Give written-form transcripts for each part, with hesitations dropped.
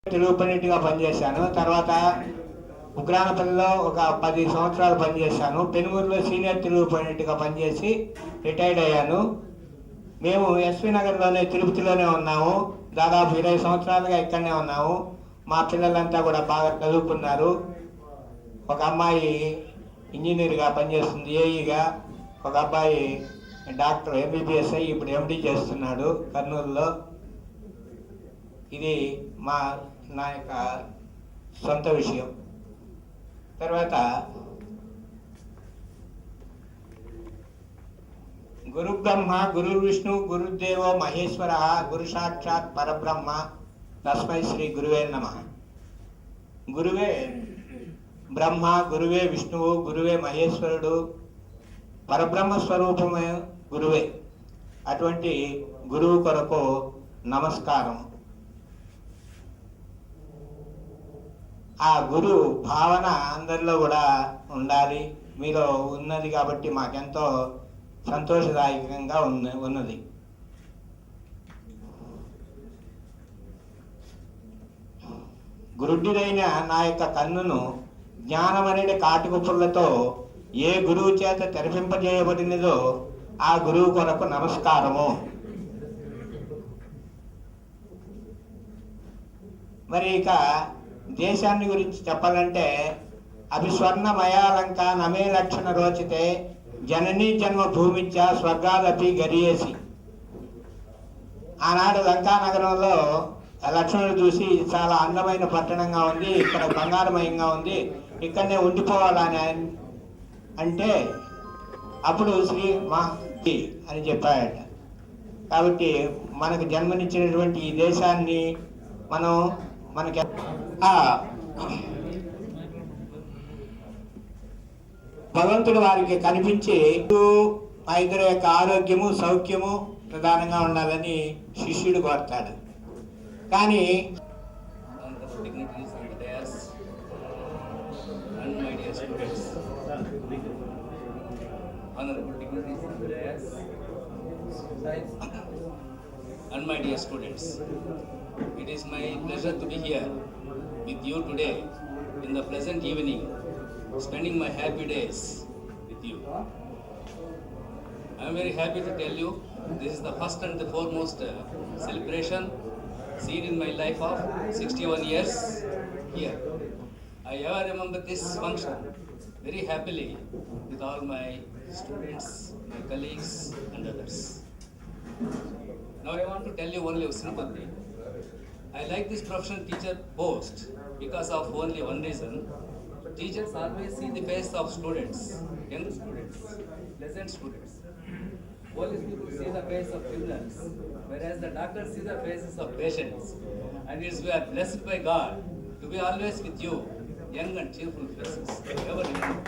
తెలుగు పండిట్గా పనిచేశాను. తర్వాత ఉగ్రానపల్లిలో ఒక 10 సంవత్సరాలు పనిచేశాను. పెనుగూరులో సీనియర్ తెలుగు పండిట్గా పనిచేసి రిటైర్డ్ అయ్యాను. మేము ఎస్వి నగర్లోనే తిరుపతిలోనే ఉన్నాము. దాదాపు 20 సంవత్సరాలుగా ఇక్కడనే ఉన్నాము. మా పిల్లలంతా కూడా బాగా చదువుకున్నారు. ఒక అమ్మాయి ఇంజనీర్గా పనిచేస్తుంది, ఏఈగా. ఒక అబ్బాయి డాక్టర్ ఎంబీబీఎస్ అయ్యి ఇప్పుడు ఎండీ చేస్తున్నాడు కర్నూలులో. ఇది నా యొక్క సొంత విషయం. తర్వాత గురు బ్రహ్మ గురు విష్ణు గురుదేవో మహేశ్వర గురు సాక్షాత్ పరబ్రహ్మ తస్మై శ్రీ గురువే నమః. గురువే బ్రహ్మ, గురువే విష్ణువు, గురువే మహేశ్వరుడు, పరబ్రహ్మ స్వరూపమే గురువే. అటువంటి గురువు కొరకు నమస్కారం. ఆ గురు భావన అందరిలో కూడా ఉండాలి. మీలో ఉన్నది కాబట్టి మాకెంతో సంతోషదాయకంగా ఉన్నది. గురుడిదైన నా యొక్క కన్నును జ్ఞానమనే కాటుకుపుల్లతో ఏ గురువు చేత తెరపింపజేయబడినదో ఆ గురువు కొరకు నమస్కారము. మరి ఇక దేశాన్ని గురించి చెప్పాలంటే, అభిస్వర్ణమయాలంక నమే లక్షణ రోచితే జననీ జన్మ భూమిచ్చ స్వర్గాదపి గరియేసి. ఆనాడు లంకా నగరంలో లక్ష్మణుడు చూసి చాలా అందమైన పట్టణంగా ఉంది, ఇక్కడ బంగారమయంగా ఉంది, ఇక్కడనే ఉండిపోవాలని అంటే అప్పుడు శ్రీ మహి అని చెప్పాడట. కాబట్టి మనకు జన్మనిచ్చినటువంటి ఈ దేశాన్ని మనకి భగవంతుడు వారికి కనిపించి మా ఇద్దరి యొక్క ఆరోగ్యము సౌఖ్యము ప్రధానంగా ఉండాలని శిష్యుడు కోరుతాడు. కానీ And my dear students, it is my pleasure to be here with you today in the pleasant evening, spending my happy days with you. I am very happy to tell you this is the first and the foremost celebration seen in my life of 61 years here. I ever remember this function very happily with all my students, my colleagues and others. Now I want to tell you only a simple thing. I like this professional teacher post because of only one reason. Teachers always see the face of students, young students, pleasant students. Police people see the face of criminals, whereas the doctors see the faces of patients. And we are blessed by God to be always with you, young and cheerful faces. Ever remember.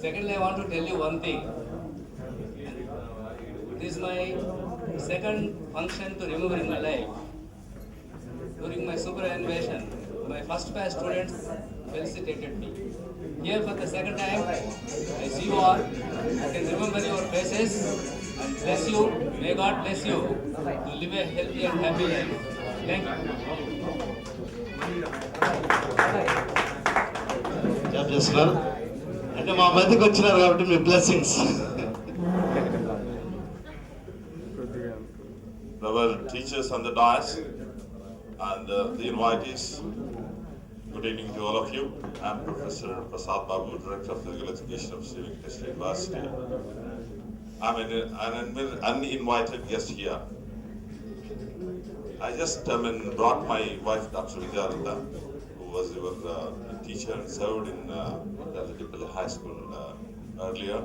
Secondly, I want to tell you one thing. This is my second function to remember in my life. During my superannuation, my first batch students felicitated me. Here for the second time, I see you all. I can remember your faces and bless you. May God bless you to live a healthy and happy life. Thank you. Job చేస్తున్నారు అంటే మా మధ్యకి వచ్చినారు కాబట్టి మీ blessings. Our teachers on the dais and the invitees, good evening to all of you. I am Professor Prasad Babu, Director of Physical Education of Sri Venkateswara University. I am an uninvited guest here. I just brought my wife, Dr. Vidyartha, who was your teacher and served in Delhi High School earlier.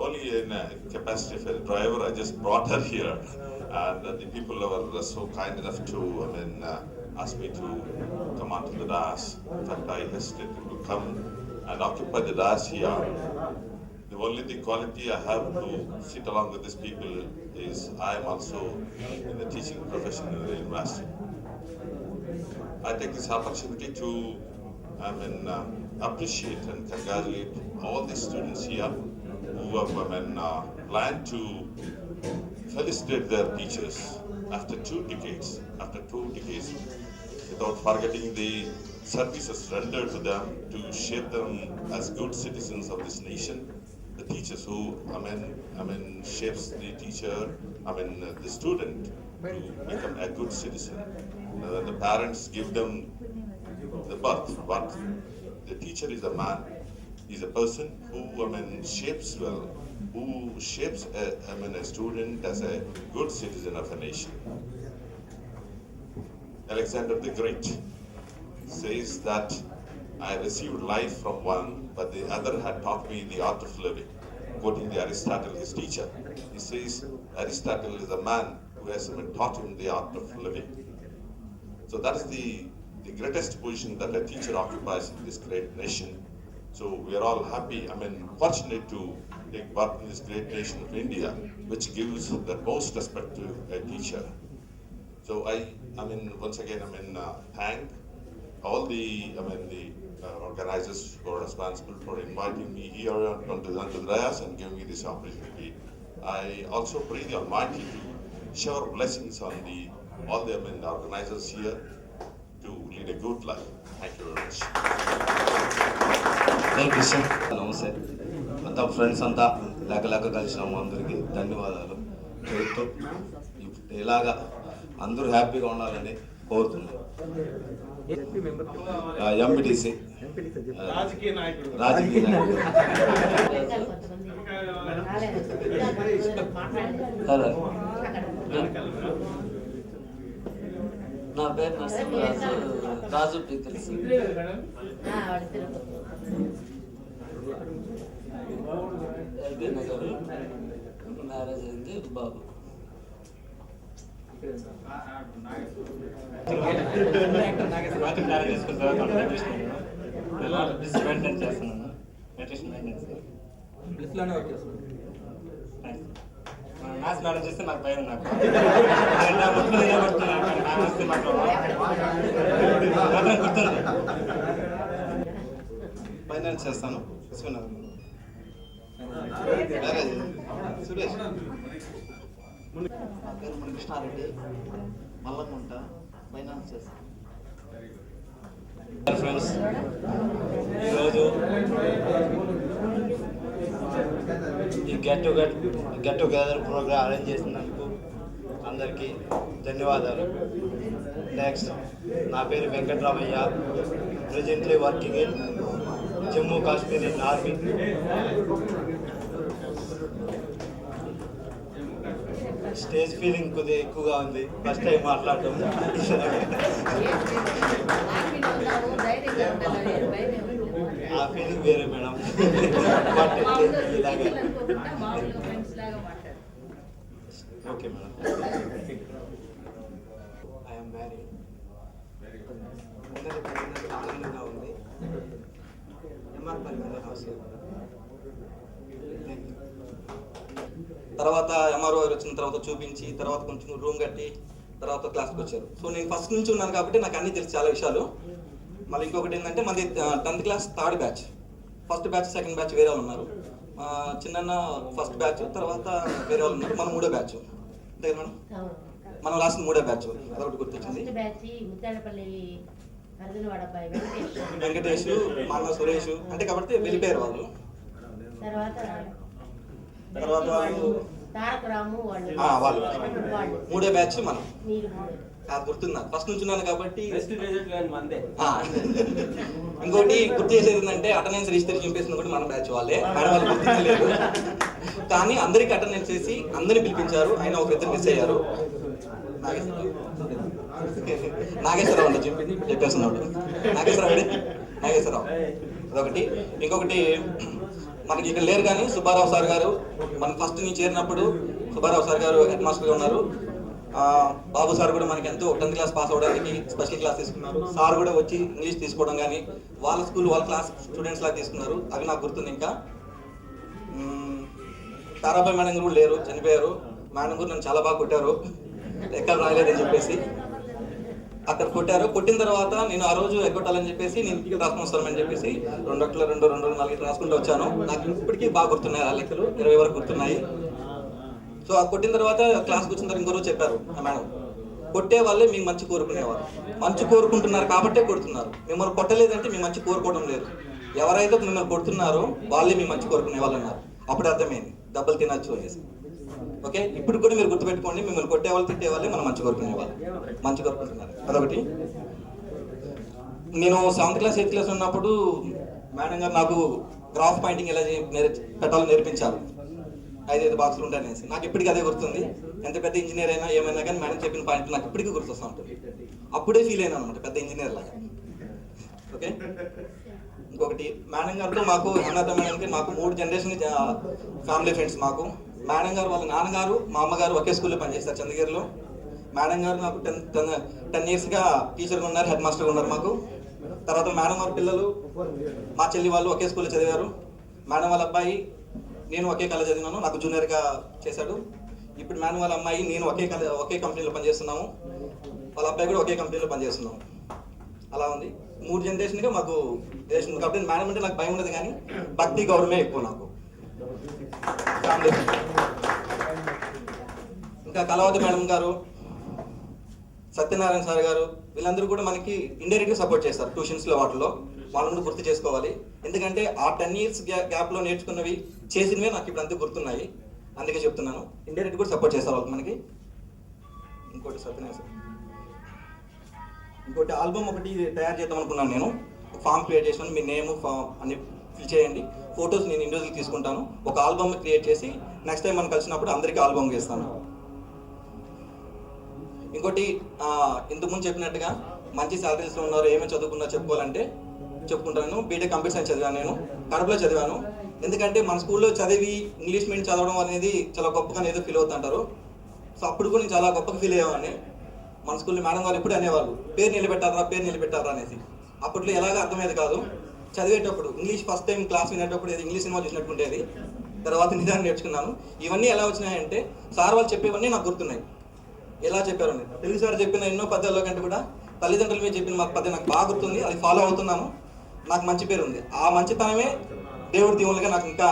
Only in capacity of a driver, I just brought her here, and the people were so kind enough to ask me to come onto the dais. In fact, I hesitated to come and occupy the dais here. The only quality I have to sit along with these people is I am also in the teaching profession in the university. I take this opportunity to appreciate and congratulate all the students here who have planned to felicitate their teachers after 2 decades, without forgetting the services rendered to them to shape them as good citizens of this nation. The teachers who, shapes the teacher, the student to become a good citizen. The parents give them the birth, but the teacher is a man, is a person who, shapes well, who shapes a student as a good citizen of a nation. Alexander the Great says that I received life from one, but the other had taught me the art of living. Quoting the Aristotle, his teacher, he says Aristotle is a man who has taught him the art of living. So that is the greatest position that a teacher occupies in this great nation. So we are all happy, fortunate to take part in this great nation of India, which gives the most respect to a teacher. So once again, thank all the, organizers who are responsible for inviting me here onto the dais and giving me this opportunity. I also pray the Almighty to shower blessings on all the organizers here to lead a good life. Thank you very much. Thank you sir. నమస్తే అంతా friends అంతా లేక కలిసినాము, అందరికీ ధన్యవాదాలు చెబుతూ ఇలాగా అందరూ హ్యాపీగా ఉండాలని కోరుతున్నాను. ఎంపీటీసీ రాజకీయ నాయకుడు నా పేరు నరసింహరాజు, రాజు పికల్స్. ఎల్బీ నగర్ మ్యారేజ్ అయింది, బాబు. మ్యాథ్స్ మేడం చేస్తే నాకు భయం. నాకు గుర్తుంది. ఫైనాన్స్ చేస్తాను. సురేష్ పేరు కృష్ణారెడ్డి, మల్లకుంట, ఫైనాన్స్ చేస్తాను. ఫ్రెండ్స్, ఈరోజు ఈ గెట్ టుగెదర్ ప్రోగ్రామ్ అరేంజ్ చేసినందుకు అందరికీ ధన్యవాదాలు. నెక్స్ట్, నా పేరు Venkatramayya, presently working in Jammu Kashmir in army. Stage feeling కొద్దిగా ఎక్కువగా ఉంది, ఫస్ట్ టైం మాట్లాడటం. ఆ ఫీలింగ్ వేరే madam. Okay madam. I'm married. ఆనందంగా ఉంది. ఎంఆర్ పరిమిత హౌస్. తర్వాత ఎంఆర్ఓ గారు వచ్చిన తర్వాత చూపించి, తర్వాత కొంచెం రూమ్ కట్టి, తర్వాత క్లాస్కి వచ్చారు. సో నేను ఫస్ట్ నుంచి ఉన్నాను కాబట్టి నాకు అన్నీ తెలుసు, చాలా విషయాలు. మళ్ళీ ఇంకొకటి ఏంటంటే మాది 10th class third batch. First batch, second batch వేరే వాళ్ళు ఉన్నారు. చిన్న ఫస్ట్ బ్యాచ్, తర్వాత వేరే వాళ్ళు ఉన్నారు. మనం 3వ బ్యాచ్. అంతే మేడం, మనం లాస్ట్ 3వ బ్యాచ్. అదొకటి గుర్తొచ్చింది. వెంకటేష్, మా అన్న సురేష్, అంటే కాబట్టి వెళ్ళిపోయారు వాళ్ళు. తర్వాత వాళ్ళు 3వ బ్యాచ్ మనం. అది గుర్తుంది నాకు, ఫస్ట్ నుంచి ఉన్నాను కాబట్టి. ఇంకోటి గుర్తు చేసేది ఏంటంటే అటెండెన్స్ రిజిస్టర్ చింపేసింది కూడా మన బ్యాచ్ వాళ్ళే. మేడం వాళ్ళు గుర్తించలేదు, కానీ అందరికి అటెండెన్స్ చేసి అందరిని పిలిపించారు. ఆయన ఒక ఇద్దరు మిస్ అయ్యారు. నాగేశ్వరరావు అంటే చెప్పేస్తున్నాడు. నాగేశ్వరరావు అదొకటి. ఇంకొకటి, మనకి ఇక్కడ లేరు కానీ సుబ్బారావు సార్ గారు, మనం ఫస్ట్ నుంచి చేరినప్పుడు సుబ్బారావు సార్ గారు హెడ్ మాస్టర్గా ఉన్నారు. బాబు సార్ కూడా మనకి ఎంతో 10th క్లాస్ పాస్ అవడానికి స్పెషల్ క్లాస్ తీసుకున్నారు. సార్ కూడా వచ్చి ఇంగ్లీష్ తీసుకోవడం కానీ వాళ్ళ స్కూల్ వాళ్ళ క్లాస్ స్టూడెంట్స్ లాగా తీసుకున్నారు. అవి నాకు గుర్తుంది. ఇంకా తారాబాయి మేడం కూడా లేరు, చనిపోయారు. మేడం కూడా నన్ను చాలా బాగా కొట్టారు, ఎక్కడ రాయలేదని చెప్పేసి. అక్కడ కొట్టారు. కొట్టిన తర్వాత నేను ఆ రోజు ఎగ్గొట్టాలని చెప్పేసి నేను రాసుకుని వస్తానని చెప్పేసి 2 2 2 4 రాసుకుంటూ వచ్చాను. నాకు ఇప్పటికీ బాగా గుర్తున్నాయి ఆ లెక్కలు, 20 వరకు గుర్తున్నాయి. సో ఆ కొట్టిన తర్వాత క్లాస్కి వచ్చిన తర్వాత ఇంకో రోజు చెప్పారు మేడం, కొట్టే వాళ్ళే మీకు మంచి కోరుకునేవారు. మంచి కోరుకుంటున్నారు కాబట్టే కొడుతున్నారు. మిమ్మల్ని కొట్టలేదంటే మీ మంచి కోరుకోవడం లేదు. ఎవరైతే మిమ్మల్ని కొడుతున్నారో వాళ్ళే మీ మంచి కోరుకునే వాళ్ళు అన్నారు. అప్పుడు అర్థమైంది దెబ్బలు తినచ్చు అనేసి. ఓకే, ఇప్పుడు కూడా మీరు గుర్తుపెట్టుకోండి, మిమ్మల్ని కొట్టే వాళ్ళు తిట్టే వాళ్ళే మనం మంచి కోరుకునే వాళ్ళు, మంచి కోరుకుంటున్నారు. అదొకటి. నేను 7th క్లాస్ 8th క్లాస్ ఉన్నప్పుడు మేడం గారు నాకు గ్రాఫ్ పాయింటింగ్ ఎలా పెట్టాలో నేర్పించారు. 5 బాక్సులు ఉంటాయనేసి. నాకు ఇప్పటికీ అదే గుర్తుంది. ఎంత పెద్ద ఇంజనీర్ అయినా ఏమైనా కానీ మేడం చెప్పిన పాయింట్ నాకు ఇప్పటికీ గుర్తొస్తూ ఉంటుంది. అప్పుడే ఫీల్ అయినా అనమాట పెద్ద ఇంజనీర్ లాగా. ఓకే, ఇంకొకటి మేడం గారితో మాకు హేమలత మేడంకి మాకు 3 జనరేషన్ ఫ్యామిలీ ఫ్రెండ్స్. మాకు మేడం గారు వాళ్ళ నాన్నగారు మా అమ్మగారు ఒకే స్కూల్లో పనిచేస్తారు చంద్రగిరిలో. మేడం గారు నాకు 10 ఇయర్స్గా టీచర్గా ఉన్నారు, హెడ్ మాస్టర్గా ఉన్నారు మాకు. తర్వాత మేడం వారి పిల్లలు మా చెల్లి వాళ్ళు ఒకే స్కూల్లో చదివారు. మేడం వాళ్ళ అబ్బాయి నేను ఒకే కాలేజ్ చదివినాను, నాకు జూనియర్గా చేశాడు. ఇప్పుడు మేడం వాళ్ళ అమ్మాయి నేను ఒకే కంపెనీలో పనిచేస్తున్నాము, వాళ్ళ అబ్బాయి కూడా ఒకే కంపెనీలో పనిచేస్తున్నాము. అలా ఉంది. 3 జనరేషన్గా మాకు రిలేషన్ ఉంది. కాబట్టి మేడం అంటే నాకు భయం ఉండదు, కానీ భక్తి గౌరవమే ఎక్కువ నాకు ఫ్యామిలీ. ఇంకా కళావతి మేడం గారు, సత్యనారాయణ సార్ గారు, వీళ్ళందరూ కూడా మనకి ఇండైరెక్ట్గా సపోర్ట్ చేస్తారు ట్యూషన్స్లో. వాటిలో వాళ్ళని గుర్తు చేసుకోవాలి. ఎందుకంటే ఆ 10 ఇయర్స్ గ్యాప్లో నేర్చుకున్నవి చేసినవే నాకు ఇప్పుడు అంతా గుర్తున్నాయి. అందుకే చెప్తున్నాను, ఇండైరెక్ట్ కూడా సపోర్ట్ చేస్తారు వాళ్ళు మనకి. ఇంకోటి సత్యనారాయణ సార్, ఇంకోటి ఆల్బమ్ ఒకటి తయారు చేద్దాం అనుకున్నాను నేను. ఫామ్ క్రియేట్ చేసాను, మీ నేమ్ అన్ని ఫిల్ చేయండి, ఫొటోస్ నేను ఇండివిజువల్ తీసుకుంటాను, ఒక ఆల్బమ్ క్రియేట్ చేసి నెక్స్ట్ టైం మనం కలిసినప్పుడు అందరికీ ఆల్బమ్ చేస్తాను. ఇంకోటి ఇంతకుముందు చెప్పినట్టుగా మంచి శాలరీస్లో ఉన్నారు, ఏమేమి చదువుకున్నా చెప్పుకుంటాను. బీటెక్ కంప్యూటర్ సైన్స్ చదివాను, నేను కడపలో చదివాను. ఎందుకంటే మన స్కూల్లో చదివి ఇంగ్లీష్ మీడియం చదవడం అనేది చాలా గొప్పగా ఏదో ఫీల్ అవుతుంటారు. సో అప్పుడు కూడా నేను చాలా గొప్పగా ఫీల్ అయ్యేవాడిని. మన స్కూల్లో మేడం గారు ఎప్పుడు అనేవాళ్ళు, పేరు నిలబెట్టారా అనేసి. అప్పట్లో ఎలాగో అర్థమయ్యేది కాదు. చదివేటప్పుడు ఇంగ్లీష్ ఫస్ట్ టైం క్లాస్ వినేటప్పుడు ఏది ఇంగ్లీష్ సినిమా చూసినట్టు ఉండేది. తర్వాత నిదానం నేర్చుకున్నాను. ఇవన్నీ ఎలా వచ్చినాయంటే సార్ వాళ్ళు చెప్పేవన్నీ నాకు గుర్తున్నాయి. ఎలా చెప్పారు అని తెలుగు సార్ చెప్పిన ఎన్నో పద్యాల్లో కంటే కూడా తల్లిదండ్రుల మీద చెప్పిన పద్యం నాకు బాగా గుర్తుంది. అది ఫాలో అవుతున్నాను. నాకు మంచి పేరు ఉంది. ఆ మంచితనమే దేవుడి దీవులుగా నాకు ఇంకా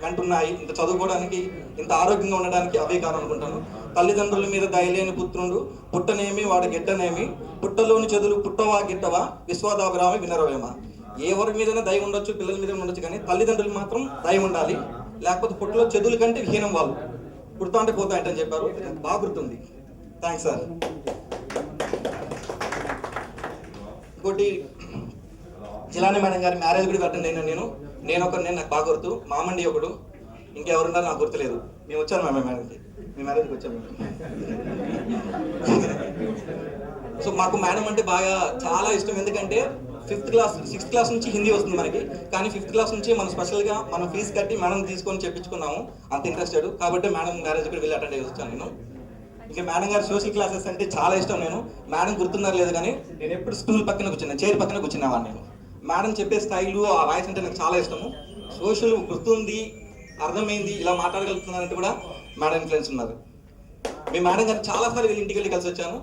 వెంటున్నాయి. ఇంత చదువుకోవడానికి, ఇంత ఆరోగ్యంగా ఉండడానికి అవే కారణం అనుకుంటాను. తల్లిదండ్రుల మీద దయలేని పుత్రుడు పుట్టనేమి వాడు గిట్టనేమి, పుట్టలోని చెదులు పుట్టవా గిట్టవా విశ్వాదాభిరామి వినరవేమ. ఎవరి మీదైనా దయ ఉండొచ్చు, పిల్లల మీద ఉండొచ్చు, కానీ తల్లిదండ్రులు మాత్రం దయ ఉండాలి. లేకపోతే పుట్టలో చెదులు కంటే విహీనం వాళ్ళు, పుడతా అంటే పోతా అంటే అని చెప్పారు. బాగా గుర్తుంది. Thanks sir. ఇంకోటి జిలాని మేడం గారి మ్యారేజ్ కూడా అటెండ్ అయినా నేను నాకు బాగా గుర్తు. మామండి ఒకడు, ఇంకెవరున్నారు నాకు గుర్తులేదు. మేము వచ్చాను మేడంకి, మీ మ్యారేజ్కి వచ్చాము. సో మాకు మేడం అంటే బాగా చాలా ఇష్టం. ఎందుకంటే 6th క్లాస్ నుంచి హిందీ వస్తుంది మనకి, కానీ 5th క్లాస్ నుంచి మనం స్పెషల్గా మనం ఫీజు కట్టి మేడం తీసుకొని చెప్పించుకున్నాము. అంత ఇంట్రెస్టెడ్ కాబట్టి మేడం మ్యారేజ్ కూడా వెళ్ళి అటెండ్ అయ్యి వచ్చాను నేను. ఇంకా మేడం గారు సోషల్ క్లాసెస్ అంటే చాలా ఇష్టం. నేను మేడం గుర్తున్నారు లేదు కానీ నేను ఎప్పుడు స్టూల్ పక్కన కూర్చున్నాను, చైర్ పక్కన కూర్చునేవాడిని నేను. మేడం చెప్పే స్టైలు, ఆ వాయిస్ అంటే నాకు చాలా ఇష్టము. సోషల్ గుర్తుంది, అర్థమైంది, ఇలా మాట్లాడగలుగుతున్నారంటే కూడా మేడం ఇన్ఫ్లుయెన్స్ ఉన్నారు. మేము మేడం గారు చాలాసార్లు వెళ్ళి ఇంటికి వెళ్ళి కలిసి వచ్చాను.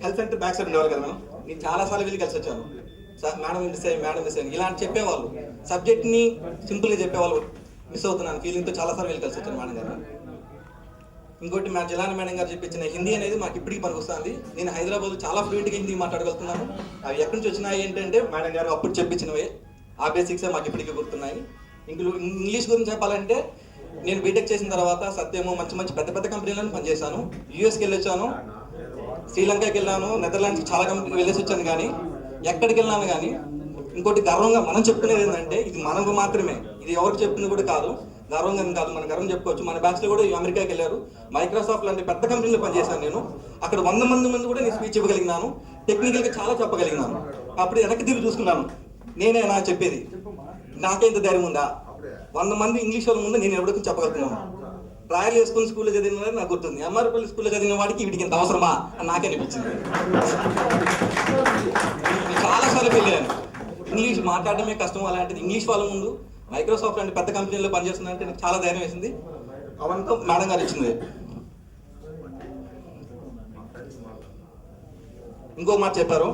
హెల్త్ సెంటర్ బ్యాక్ సైడ్ ఉండేవారు కదా మేడం, నేను చాలాసార్లు వెళ్ళి కలిసి వచ్చాను. సార్ మేడం మిస్ అయ్యి ఇలాంటి చెప్పేవాళ్ళు, సబ్జెక్ట్ని సింపుల్గా చెప్పేవాళ్ళు. మిస్ అవుతున్నాను ఫీలింగ్తో చాలాసార్లు వెళ్ళి కలిసి వచ్చాను మేడం గారు. ఇంకోటి మా జిలాని మేడం గారు చెప్పించిన హిందీ అనేది మాకు ఇప్పటికీ పనికొస్తుంది. నేను హైదరాబాద్ చాలా ఫ్లూయెంట్గా హిందీ మాట్లాడగలుగుతున్నాను. అవి ఎక్కడి నుంచి వచ్చినాయి ఏంటంటే మేడం గారు అప్పుడు చెప్పించినవే. ఆ బేసిక్సే మాకు ఇప్పటికీ గుర్తున్నాయి. ఇంగ్లీష్ గురించి చెప్పాలంటే నేను బీటెక్ చేసిన తర్వాత సత్యము మంచి పెద్ద కంపెనీలను పనిచేశాను. యూఎస్కి వెళ్ళొచ్చాను, శ్రీలంకకి వెళ్ళాను, నెదర్లాండ్స్కి చాలా కంపెనీలు వెళ్ళేసి వచ్చాను. కానీ ఎక్కడికి వెళ్ళాను కానీ ఇంకోటి గర్వంగా మనం చెప్పుకునేది ఏంటంటే ఇది మనకు మాత్రమే, ఇది ఎవరికి చెప్తుంది కూడా కాదు, గర్వంగా కాదు, మన గర్వం చెప్పుకోవచ్చు. మన బ్యాచ్లో కూడా అమెరికాకి వెళ్ళారు, మైక్రోసాఫ్ట్ లాంటి పెద్ద కంపెనీలో పనిచేశాను నేను. అక్కడ 100 మంది కూడా నేను స్పీచ్ ఇవ్వగలిగినాను, టెక్నికల్గా చాలా చెప్పగలిగినాను. అప్పుడు వెనక్కి తిరిగి చూసుకున్నాను, నేనేనా చెప్పేది, నాకే ఇంత ధైర్యం ఉందా, 100 మంది ఇంగ్లీష్ వాళ్ళ ముందు నేను ఎవరికి చెప్పగలుగుతున్నాను. రాయల్ స్కూల్ స్కూల్లో చదివిన నాకు గుర్తుంది, ఎంఆర్పల్లి స్కూల్లో చదివిన వాడికి వీటికి ఇంత అవసరమా అని నాకే అనిపించింది. చాలాసార్లు వెళ్ళాను. ఇంగ్లీష్ మాట్లాడడమే కష్టం, అలాంటిది ఇంగ్లీష్ వాళ్ళ ముందు మైక్రోసాఫ్ట్ లాంటి పెద్ద కంపెనీలో పనిచేస్తుందంటే నాకు చాలా ధైర్యం వేసింది. అవంతా మేడం గారు ఇచ్చింది. ఇంకో మాట చెప్పారు,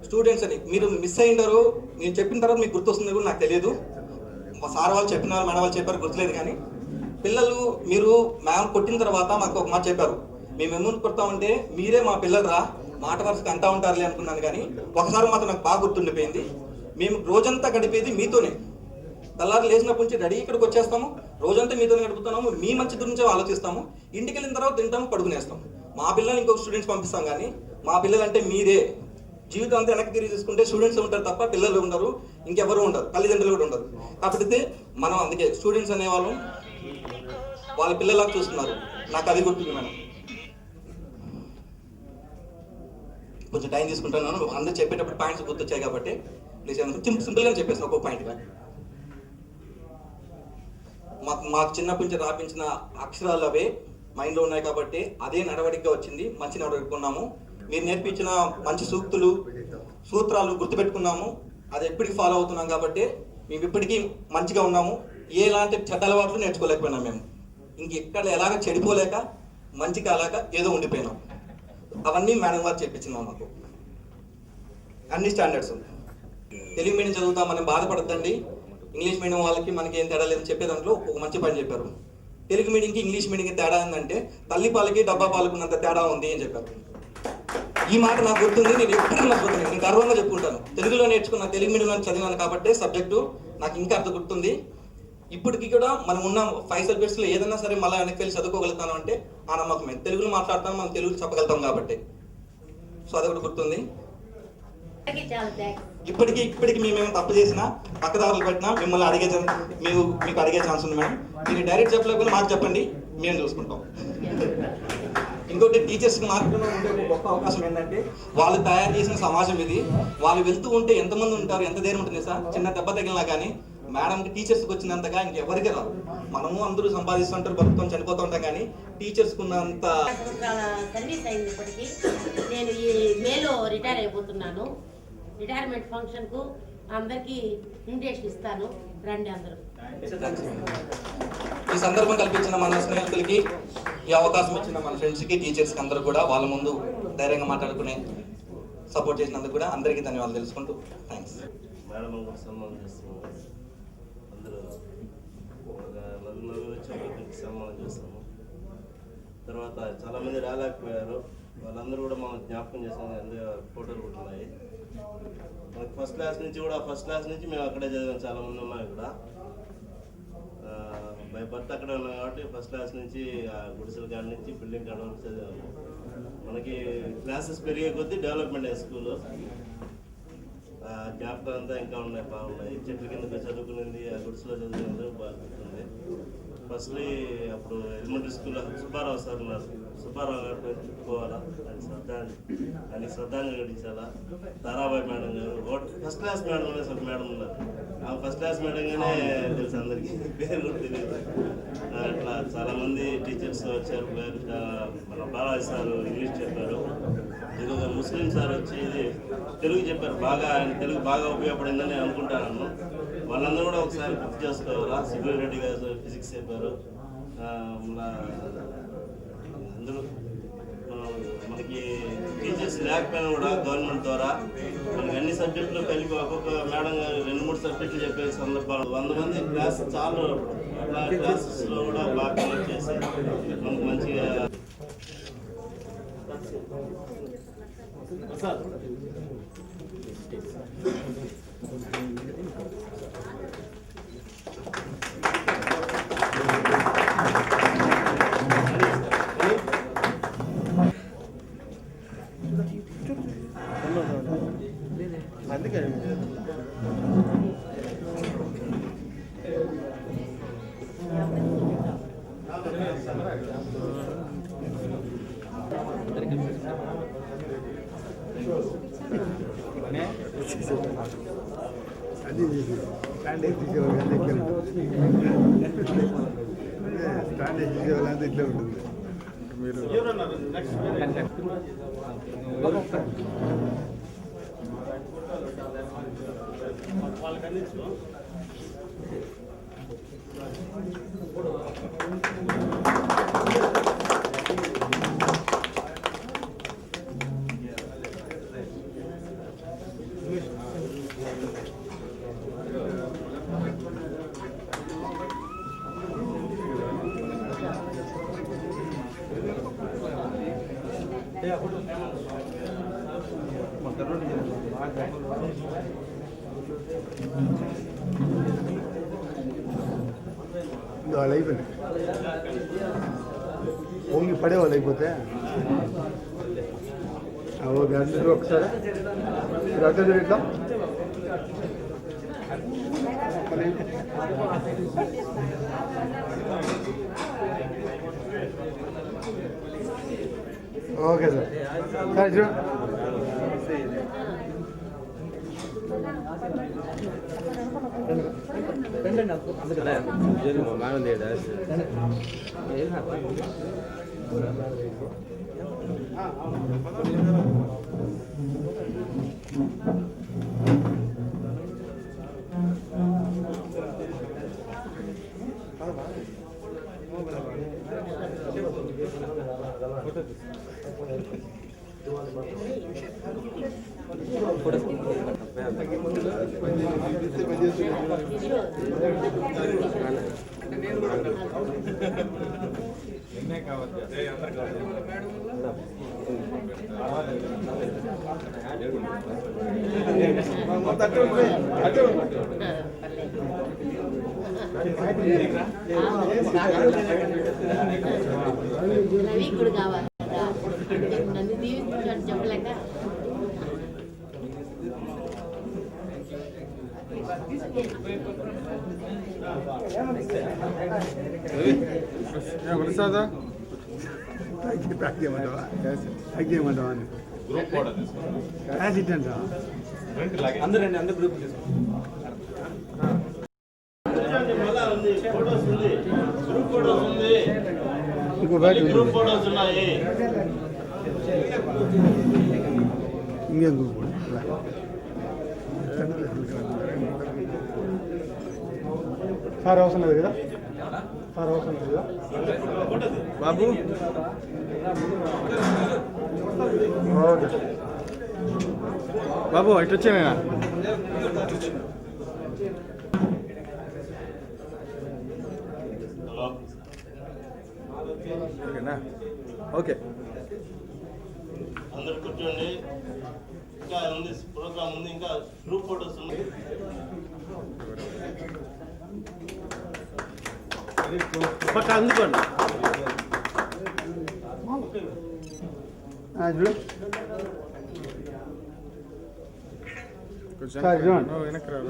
స్టూడెంట్స్ అని మీరు మిస్ అయ్యిండారు, నేను చెప్పిన తర్వాత మీకు గుర్తొస్తుంది కూడా నాకు తెలియదు. సార్ వాళ్ళు చెప్పిన వాళ్ళు మేడం వాళ్ళు చెప్పారు గుర్తులేదు. కానీ పిల్లలు మీరు మ్యామ్ కొట్టిన తర్వాత మాకు ఒక మాట చెప్పారు, మేము ఎమ్మును కొడతామంటే మీరే మా పిల్లలరా మాట వరుసకు అంటా ఉంటారులే అనుకున్నాను, కానీ ఒకసారి మాత్రం నాకు బాగా గుర్తుండిపోయింది. మేము రోజంతా గడిపేది మీతోనే. తెల్లారి లేచినప్పటి నుంచి రెడీ ఇక్కడికి వచ్చేస్తాము, రోజంతా మీతోనే గడుపుతున్నాము, మీ మంచి గురించే ఆలోచిస్తాము. ఇంటికి వెళ్ళిన తర్వాత తింటాము, పడుకునేస్తాము. మా పిల్లల్ని ఇంకొక స్టూడెంట్స్ పంపిస్తాం, కానీ మా పిల్లలంటే మీరే. జీవితం అంతా వెనక్కి తిరిగి చూసుకుంటే స్టూడెంట్స్ ఉంటారు తప్ప పిల్లలు ఉండరు, ఇంకెవరు ఉండరు, తల్లిదండ్రులు కూడా ఉండరు. కాకపోతే మనం అందుకే స్టూడెంట్స్ అనేవాళ్ళు వాళ్ళ పిల్లలకు చూస్తున్నారు. నాకు అది గుర్తుంది మేడం. కొంచెం టైం తీసుకుంటున్నాను, అందరూ చెప్పేటప్పుడు పాయింట్స్ గుర్తొచ్చాయి కాబట్టి ప్లీజ్ సింపుల్గా చెప్పేస్తాను ఒక్కొక్క పాయింట్గా. మాకు చిన్నప్పటి నుంచి రాపించిన అక్షరాలు అవే మైండ్లో ఉన్నాయి కాబట్టి అదే నడవడికగా వచ్చింది, మంచి నడవడుకున్నాము. మీరు నేర్పించిన మంచి సూక్తులు సూత్రాలు గుర్తుపెట్టుకున్నాము, అది ఎప్పటికీ ఫాలో అవుతున్నాం కాబట్టి మేము ఇప్పటికీ మంచిగా ఉన్నాము. ఎలాంటి చెడ్డ అలవాట్లు నేర్చుకోలేకపోయినాం మేము. ఇంకెక్కడ ఎలాగ చెడిపోలేక మంచి కాలేక ఏదో ఉండిపోయినాం. అవన్నీ మేడం గారు చెప్పించినాం మాకు. అన్ని స్టాండర్డ్స్. తెలుగు మీడియం చదువుతామని బాధపడద్దండి, ఇంగ్లీష్ మీడియం వాళ్ళకి మనకి ఏం తేడా లేదని చెప్పే దాంట్లో ఒక మంచి పని చెప్పారు. తెలుగు మీడియంకి ఇంగ్లీష్ మీడియంకి తేడా ఏంటంటే తల్లి పాలకి డబ్బా పాలకున్నంత తేడా ఉంది అని చెప్పారు. ఈ మాట నాకు గుర్తుంది, నేను ఎప్పటికీ మర్చిపోతాను. నేను గర్వంగా చెప్పుకుంటాను, తెలుగులో నేర్చుకున్న తెలుగు మీడియంలో చదివినాను కాబట్టి సబ్జెక్టు నాకు ఇంకా అర్థం గుర్తుంది. ఇప్పటికీ కూడా మనం ఉన్న 5 సబ్జెక్ట్స్లో ఏదైనా సరే మళ్ళీ వెనక్కి వెళ్ళి చదువుకోగలుగుతాను అంటే ఆ నమ్మకమే. తెలుగులో మాట్లాడతాను, మనం తెలుగులో చెప్పగలుగుతాం కాబట్టి. సో అది కూడా గుర్తుంది. ఇప్పటికీ మేమేమో తప్పు చేసినా పక్కదారులు పెట్టినా మిమ్మల్ని మీకు అడిగే ఛాన్స్ ఉంది మేడం. మీరు డైరెక్ట్ చెప్పలేకపోతే మాకు చెప్పండి, మేము చూసుకుంటాం. ఇంకోటి టీచర్స్కి మాత్రమే ఉండే ఒక గొప్ప అవకాశం ఏంటంటే వాళ్ళు తయారు చేసిన సమాజం ఇది. వాళ్ళు వెళ్తూ ఉంటే ఎంతమంది ఉంటారు, ఎంత ధైర్యం ఉంటుంది సార్. చిన్న దెబ్బ తగిలినా కానీ మేడంకి టీచర్స్కి వచ్చినంతగా ఇంకెవరికి రాదు. మనము అందరూ సంపాదిస్తుంటారు, బతుకుతాం, చనిపోతూ ఉంటాం, కానీ టీచర్స్కి ఉన్నంత సర్వీస్ అయింది. ఇప్పటికీ నేను ఈ మేలో రిటైర్ అయిపోతున్నాను. రిటైర్మెంట్ ఫంక్షన్కు అందరికీ ఇన్విటేషన్ ఇస్తాను, రండి అందరూ. ఈ సందర్భం కల్పించిన మన స్నేహితులకి, ఈ అవకాశం ఇచ్చిన మన ఫ్రెండ్స్కి, టీచర్స్కి అందరూ కూడా వాళ్ళ ముందు ధైర్యంగా మాట్లాడుకునే సపోర్ట్ చేసినందుకు కూడా అందరికీ ధన్యవాదాలు తెలుసుకుంటూ థ్యాంక్స్. మేడం కూడా సన్మానం చేస్తున్నాము. అందరూ ఒక నలుగురు వచ్చి ఒకరికి సన్మానం చేస్తాము. తర్వాత చాలామంది రాలేకపోయారు, వాళ్ళందరూ కూడా మనం జ్ఞాపకం చేసాము. అందరూ ఫోటోలు కూడా ఉన్నాయి. మనకి ఫస్ట్ క్లాస్ నుంచి మేము అక్కడే చదివాము. చాలామంది ఉన్నాయి కూడా. బై బర్త్ అక్కడే ఉన్నాం కాబట్టి ఫస్ట్ క్లాస్ నుంచి గుడిసెల కాడ నుంచి బిల్డింగ్ కాడ నుంచి చదివాము. మనకి క్లాసెస్ పెరిగే కొద్దీ డెవలప్మెంట్ అయ్యే స్కూలు. జ్ఞాపకం అంతా ఇంకా ఉన్నాయి, బాగున్నాయి. చెట్ల కింద చదువుకునేది, ఆ గుడిసెలో చదువుకునేది బాగా గుర్తుంది. ఫస్ట్లీ అప్పుడు ఎలిమెంటరీ స్కూల్లో సుబ్బారావు సార్ ఉన్నారు. సుబ్బారావు గారు చెప్పుకోవాలా, ఆయన శ్రద్ధాంజలి ఘటించాలా. తారాబాయి మేడం గారు ఫస్ట్ క్లాస్ మేడం అనే ఒక మేడం ఉన్నారు. ఆ ఫస్ట్ క్లాస్ మేడంగానే తెలుసు అందరికీ, పేరు కూడా తెలియదు. అట్లా చాలామంది టీచర్స్ వచ్చారు. మన బాలాజీ సార్ ఇంగ్లీష్ చెప్పారు. తెలుగు ముస్లిం సార్ వచ్చి తెలుగు చెప్పారు. ఆయన తెలుగు బాగా ఉపయోగపడిందని నేను అనుకుంటాను. వాళ్ళందరూ కూడా ఒకసారి గుర్తు చేసుకోవాలా. సుబ్బయ్య రెడ్డి గారు ఫిజిక్స్ చెప్పారు. అందరూ మనకి టీచర్స్ లేకపోయినా కూడా గవర్నమెంట్ ద్వారా మనకి అన్ని సబ్జెక్టులు కలిపి ఒక్కొక్క మేడం గారు 2-3 సబ్జెక్టులు చెప్పే సందర్భాలు 100 మంది క్లాస్ చాలు. అట్లా క్లాసెస్లో కూడా బాగా కనెక్ట్ చేసి మనకు మంచిగా ఇట్లా ఉంటుంది. మీరు వాళ్ళు అయిపోయింది ఓన్లీ పడేవాళ్ళు అయిపోతే ఓకే అందరూ ఒకసారి మీరు అర్థం ఇట్లా ఓకే సార్ సార్ చూడు రవి కూడా కావాలి నన్ను దీవించాడు చెప్పలేక వస్తాదా ప్యాక్ చేయమంటావా ప్యాక్ చేయమంటావా అని గ్రూప్ ఫోటో క్యాష్ ఇట్టంటావా అందరూ గ్రూప్ ఇంకో బ్యాగ్ ఇంకేం గ్రూప్ సార్ అవసరం లేదు కదా సార్ అవసరం లేదు కదా బాబు ఓకే బాబు ఇటు వచ్చానేనా ఓకేనా ఓకే అందరు కూర్చోండి ఇంకా ఉంది ప్రోగ్రామ్ ఉంది ఇంకా గ్రూప్ ఫోటోస్ ఉన్నాయి పక్క అందుకోండి చూడు సార్ చూడండి వెనక్కి రా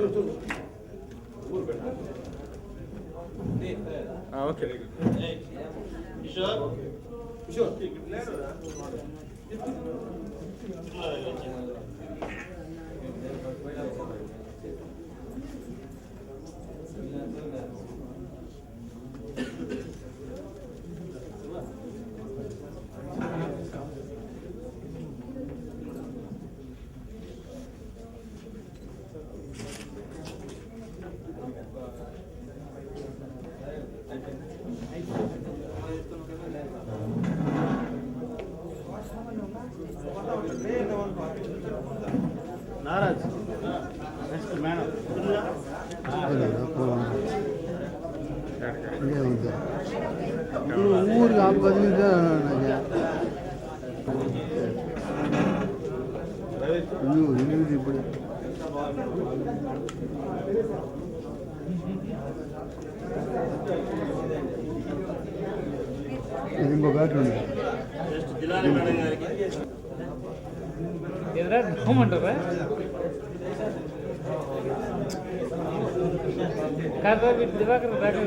ఓకే కిషోర్ నారాజ్ నెక్స్ట్ మేడం ఊరికి ఆ బదిలీగా ఇప్పుడు ఇది ఇంకో బ్యాటరీ ఉంది జిల్లాని మేడం గారికి ఎదురా నోమంటారా కాదా మీరు దివాకర్ దాకా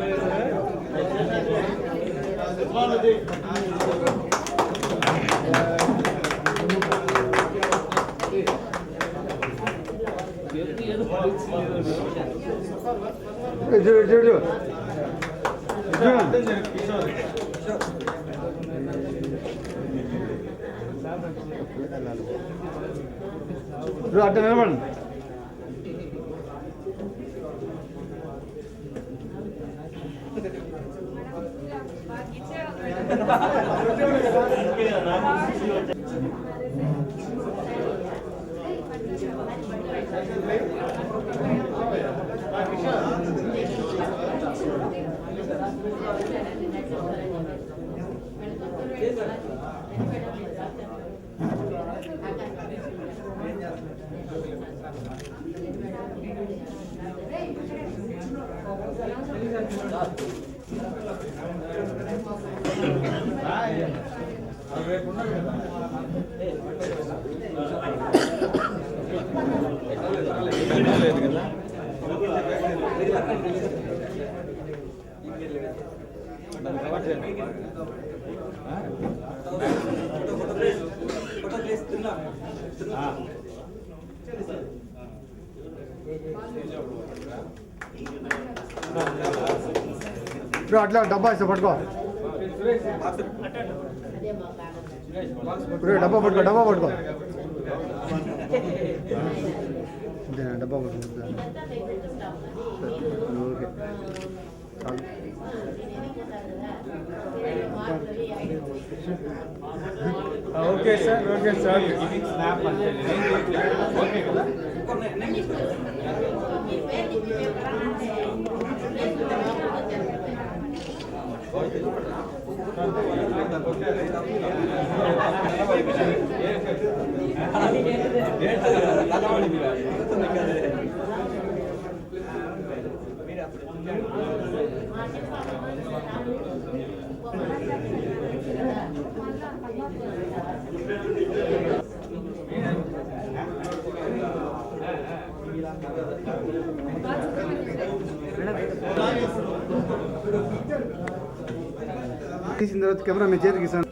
చూడు చూడు అట్ట నిలబడండి ఇప్పుడు అట్లా డబ్బా ఇస్తా పట్టుకో ఇప్పుడు డబ్బా పట్టుకో డబ్బా పట్టుకో డబ్బా పట్టుకో okay okay sir okay sir snap okay కదా తీసిన తర్వాత కెమెరా మీ చేతికి ఇస్తాను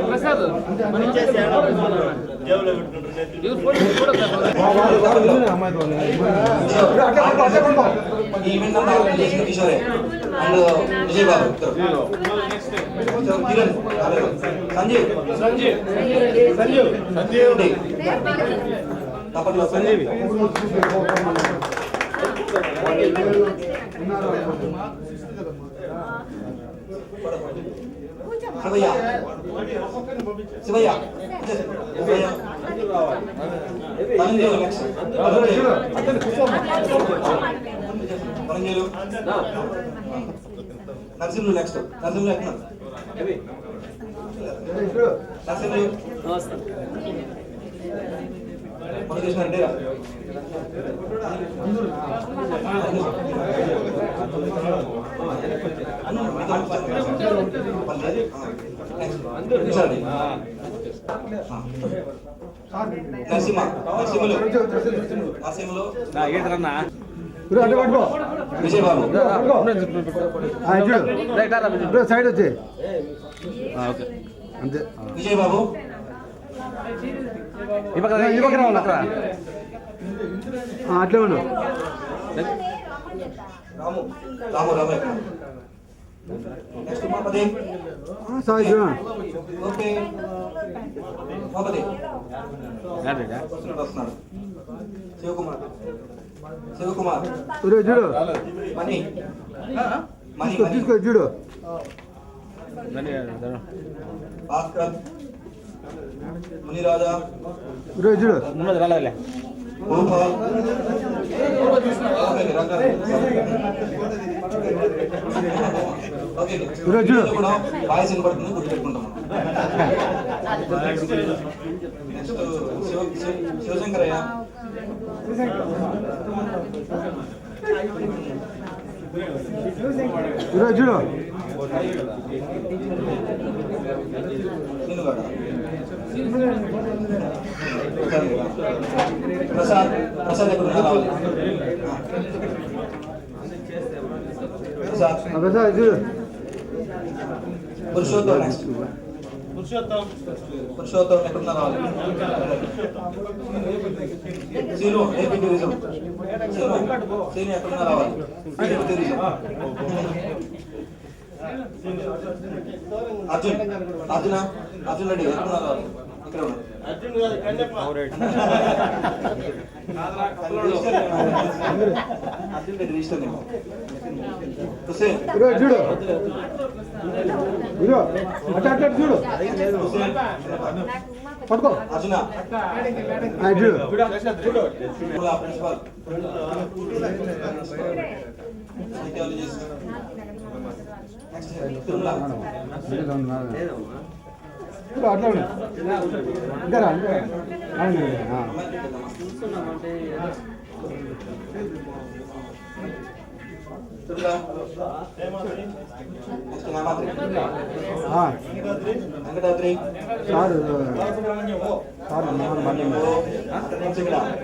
ప్రసాద్ ఈ ఈవెంట్ అంతా ఆర్గనైజ్ చేసిన కిషోరే అండ్ విజయ్ బాబు సంజీవ్ తప్పట్లో సంజీవ్ శివయ్య శివయ్య శివయ్య పరంజీలు నెక్స్ట్ పరంజీలు నరసింహులు నెక్స్ట్ నరసింహులు ఎక్కడ నరసింహులు మనం చేసినట్టే నరసింహ నరసింహులు నరసింహులు విజయ్ బాబు సైడ్ వచ్చి అంతే విజయ్ బాబు అట్లే ఉండు రాము రాము రాము నెక్స్ట్ మాపతి సాయి ఓకే మాపతి వస్తున్నాడు శివకుమార్ శివకుమార్ చూడు మణి మణి తీసుకో చూడు భాస్కర్ మునిరాజా చూడు భూపాల్ కూడా వాయిస్ వినపడుతుంది గుర్తుపెట్టుకుంటాం నెక్స్ట్ శివశంకరయ్య చూడు ప్రసాద్ ప్రసాద్ ఎక్కడ రావాలి ప్రసాద్ చూడు పురుషోత్తం నెక్స్ట్ పురుషోత్తం ఎక్కడున్నా రావాలి సీను ఏపీ టూరిజం సీను ఎక్కడున్నా రావాలి ఏపీ టూరిజం అర్జున్ అర్జున్ రెడ్డి ఎక్కడున్నా రావాలి ఇక్కడ ఉన్నారు. Register name Hussain. చూడు ఇదో అట్ట అట్ట చూడు పట్టుకో అర్జున చూడు ప్రిన్సిపాల్ సైకాలజిస్ట్ తిరుమల అట్లా ఇంకా వెంకటాద్రి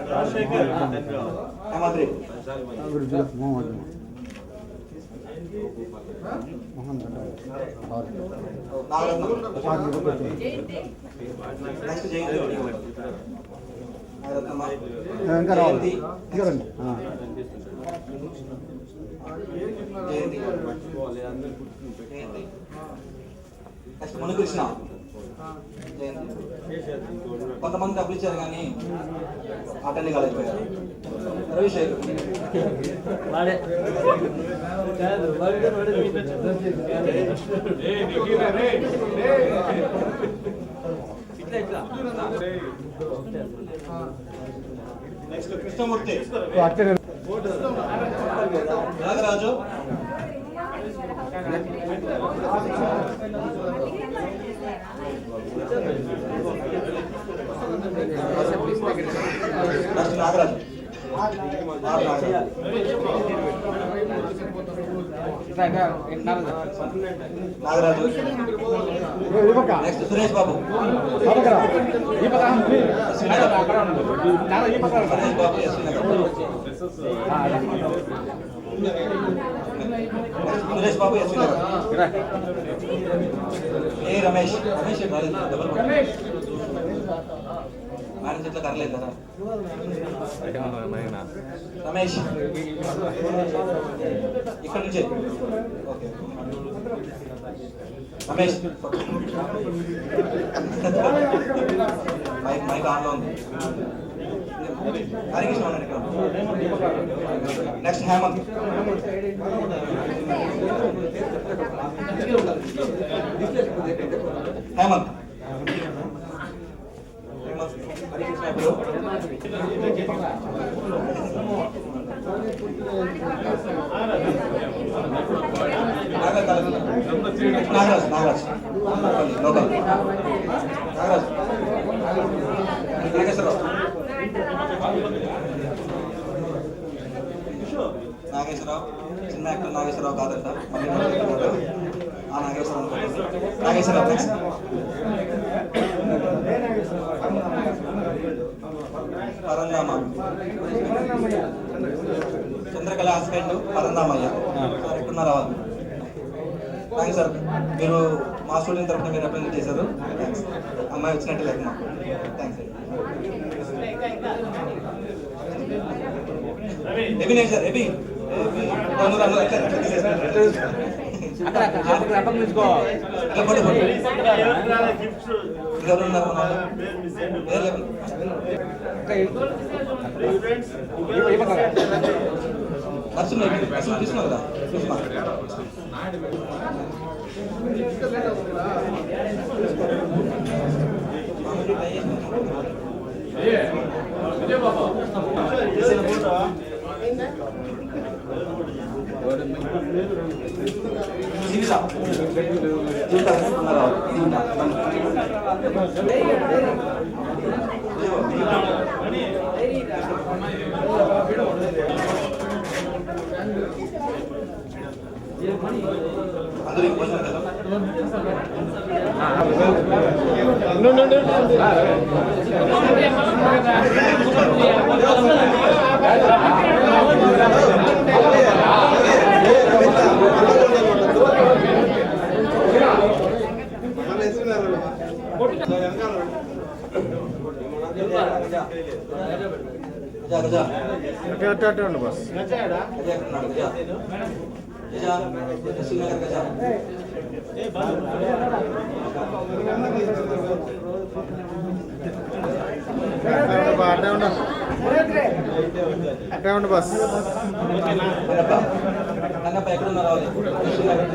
సార్ హేమాద్రి మోహన్ నెక్స్ట్ జయంతి ఇంకా రావాలి ఇంకా రండి జయంతి నెక్స్ట్ మునికృష్ణ జయంతి. కొంతమంది డబ్బులు ఇచ్చారు కానీ అటెండ్ కాలేకపోయారు. Ravishekar next Krishnamurthy Nagaraju next Nagaraju Nagaraju next Suresh Babu Suresh Babu SV Nagar A Ramesh Ramesh madam చెట్ల కరలేదు కదా రమేష్ ఇక్కడ నుంచే ఓకే రమేష్ మైక్ మైక్ ఆన్లో ఉంది. హరికృష్ణ నెక్స్ట్ హేమంత్ హేమంత్ హరికృష్ణ నాగరాజ్ నాగరాజ్ లోకల్ నాగరాజ్ నాగేశ్వరరావు నాగేశ్వరరావు చిన్న యాక్టర్ నాగేశ్వరరావు కాదంట ఆ నాగేశ్వరరావు నాగేశ్వరరావు పరందామ చంద్రకళ హస్బెండ్ పరందామయ్య సార్ ఎక్కడున్నారా వాళ్ళు? థ్యాంక్స్ సార్, మీరు మా స్టూడెంట్ తరఫున మీరు రిప్రజెంట్ చేశారు. థ్యాంక్స్. అమ్మాయి వచ్చినట్టు లేదు మాకు. థ్యాంక్స్. ఎబి లేదు సార్, ఎబి నర్సులు తీసుకున్నావు కదా అందరూ గజా శ్రీనగర్ గజా అట్టే ఉండు బస్. రంగప్ప ఎక్కడ ఉన్నారు? శ్రీనగర్